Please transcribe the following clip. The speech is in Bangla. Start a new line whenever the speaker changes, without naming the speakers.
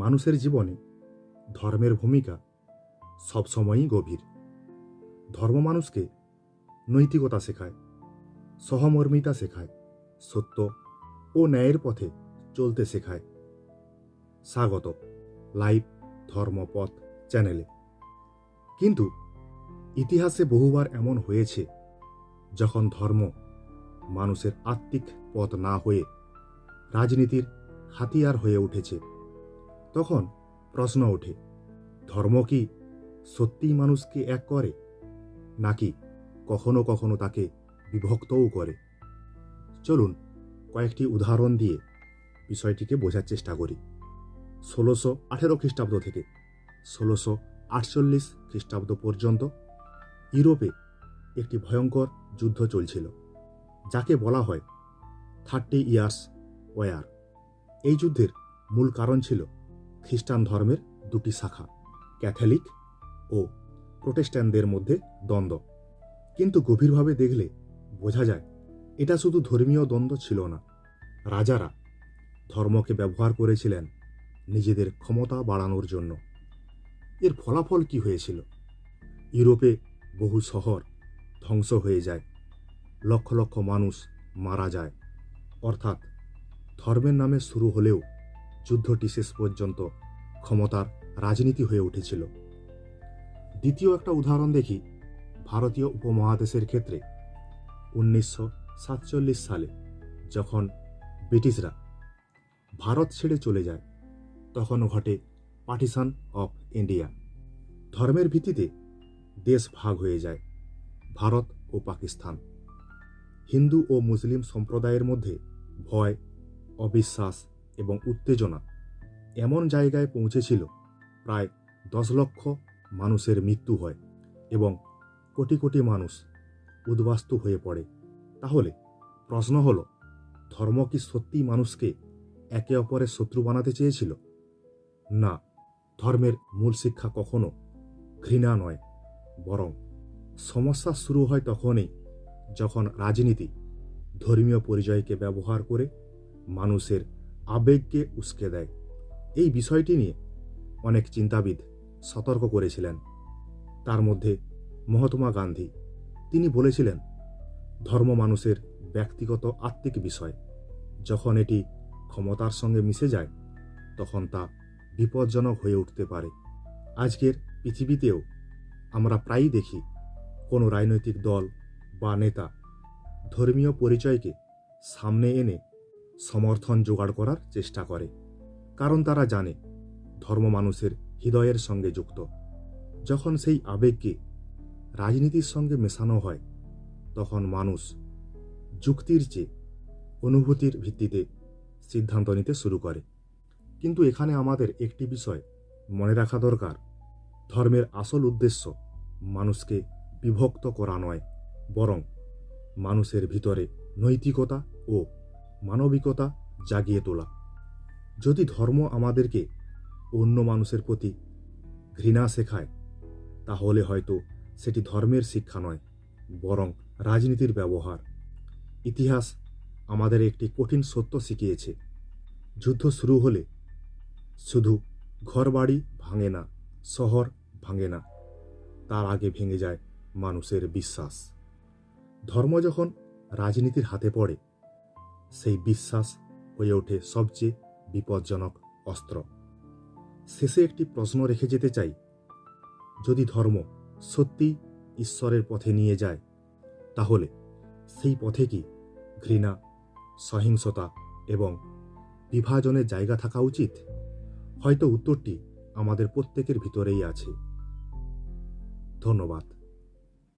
মানুষের জীবনে ধর্মের ভূমিকা সবসময়ই গভীর। ধর্ম মানুষকে নৈতিকতা শেখায়, সহমর্মিতা শেখায়, সত্য ও ন্যায়ের পথে চলতে শেখায়। স্বাগত লাইভ ধর্মপথ চ্যানেলে। কিন্তু ইতিহাসে বহুবার এমন হয়েছে যখন ধর্ম মানুষের আত্মিক পথ না হয়ে রাজনীতির হাতিয়ার হয়ে উঠেছে। তখন প্রশ্ন ওঠে, ধর্ম কি সত্যিই মানুষকে এক করে, নাকি কখনো কখনো তাকে বিভক্তও করে? চলুন কয়েকটি উদাহরণ দিয়ে বিষয়টিকে বোঝার চেষ্টা করি। 1618 খ্রিস্টাব্দ থেকে 1648 খ্রিস্টাব্দ পর্যন্ত ইউরোপে একটি ভয়ঙ্কর যুদ্ধ চলছিল, যাকে বলা হয় 30 ইয়ার্স ওয়ার। এই যুদ্ধের মূল কারণ ছিল খ্রিস্টান ধর্মের দুটি শাখা, ক্যাথলিক ও প্রোটেস্ট্যান্টদের মধ্যে দ্বন্দ্ব। কিন্তু গভীরভাবে দেখলে বোঝা যায় এটা শুধু ধর্মীয় দ্বন্দ্ব ছিল না। রাজারা ধর্মকে ব্যবহার করেছিলেন নিজেদের ক্ষমতা বাড়ানোর জন্য। এর ফলাফল কি হয়েছিল? ইউরোপে বহু শহর ধ্বংস হয়ে যায়, লক্ষ লক্ষ মানুষ মারা যায়। অর্থাৎ ধর্মের নামে শুরু হলেও যুদ্ধটি শেষ পর্যন্ত ক্ষমতার রাজনীতি হয়ে উঠেছিল। দ্বিতীয় একটা উদাহরণ দেখি ভারতীয় উপমহাদেশের ক্ষেত্রে। 1947 সালে যখন ব্রিটিশরা ভারত ছেড়ে চলে যায়, তখন ঘটে পার্টিশন অফ ইন্ডিয়া। ধর্মের ভিত্তিতে দেশ ভাগ হয়ে যায়, ভারত ও পাকিস্তান। হিন্দু ও মুসলিম সম্প্রদায়ের মধ্যে ভয়, অবিশ্বাস এবং উত্তেজনা এমন জায়গায় পৌঁছেছিল প্রায় 10 লক্ষ মানুষের মৃত্যু হয় এবং কোটি কোটি মানুষ উদ্বাস্তু হয়ে পড়ে। তাহলে প্রশ্ন হলো, ধর্ম কি সত্যিই মানুষকে একে অপরের শত্রু বানাতে চেয়েছিল? না, ধর্মের মূল শিক্ষা কখনো ঘৃণা নয়, বরং সমস্যা শুরু হয় তখনই যখন রাজনীতি ধর্মীয় পরিচয়কে ব্যবহার করে মানুষের আবেগকে উস্কে দেয়। এই বিষয়টি নিয়ে অনেক চিন্তাবিদ সতর্ক করেছিলেন। তার মধ্যে মহাত্মা গান্ধী, তিনি বলেছিলেন, ধর্ম মানুষের ব্যক্তিগত আত্মিক বিষয়। যখন এটি ক্ষমতার সঙ্গে মিশে যায়, তখন তা বিপজ্জনক হয়ে উঠতে পারে। আজকের পৃথিবীতেও আমরা প্রায়ই দেখি কোনো রাজনৈতিক দল বা নেতা ধর্মীয় পরিচয়কে সামনে এনে সমর্থন জোগাড় করার চেষ্টা করে, কারণ তারা জানে ধর্ম মানুষের হৃদয়ের সঙ্গে যুক্ত। যখন সেই আবেগকে রাজনীতির সঙ্গে মেশানো হয়, তখন মানুষ যুক্তির চেয়ে অনুভূতির ভিত্তিতে সিদ্ধান্ত নিতে শুরু করে। কিন্তু এখানে আমাদের একটি বিষয় মনে রাখা দরকার, ধর্মের আসল উদ্দেশ্য মানুষকে বিভক্ত করা নয়, বরং মানুষের ভিতরে নৈতিকতা ও মানবিকতা জাগিয়ে তোলা। যদি ধর্ম আমাদেরকে অন্য মানুষের প্রতি ঘৃণা শেখায়, তাহলে হয়তো সেটি ধর্মের শিক্ষা নয়, বরং রাজনীতির ব্যবহার। ইতিহাস আমাদের একটি কঠিন সত্য শিখিয়েছে, যুদ্ধ শুরু হলে শুধু ঘরবাড়ি ভাঙে না, শহর ভাঙে না, তার আগে ভেঙে যায় মানুষের বিশ্বাস। ধর্ম যখন রাজনীতির হাতে পড়ে, সেই বিশ্বাস হয়ে ওঠে সবচেয়ে বিপজ্জনক অস্ত্র। শেষে একটি প্রশ্ন রেখে যেতে চাই, যদি ধর্ম সত্যি ঈশ্বরের পথে নিয়ে যায়, তাহলে সেই পথে কি ঘৃণা, সহিংসতা এবং বিভাজনের জায়গা থাকা উচিত? হয়তো উত্তরটি আমাদের প্রত্যেকের ভিতরেই আছে। ধন্যবাদ।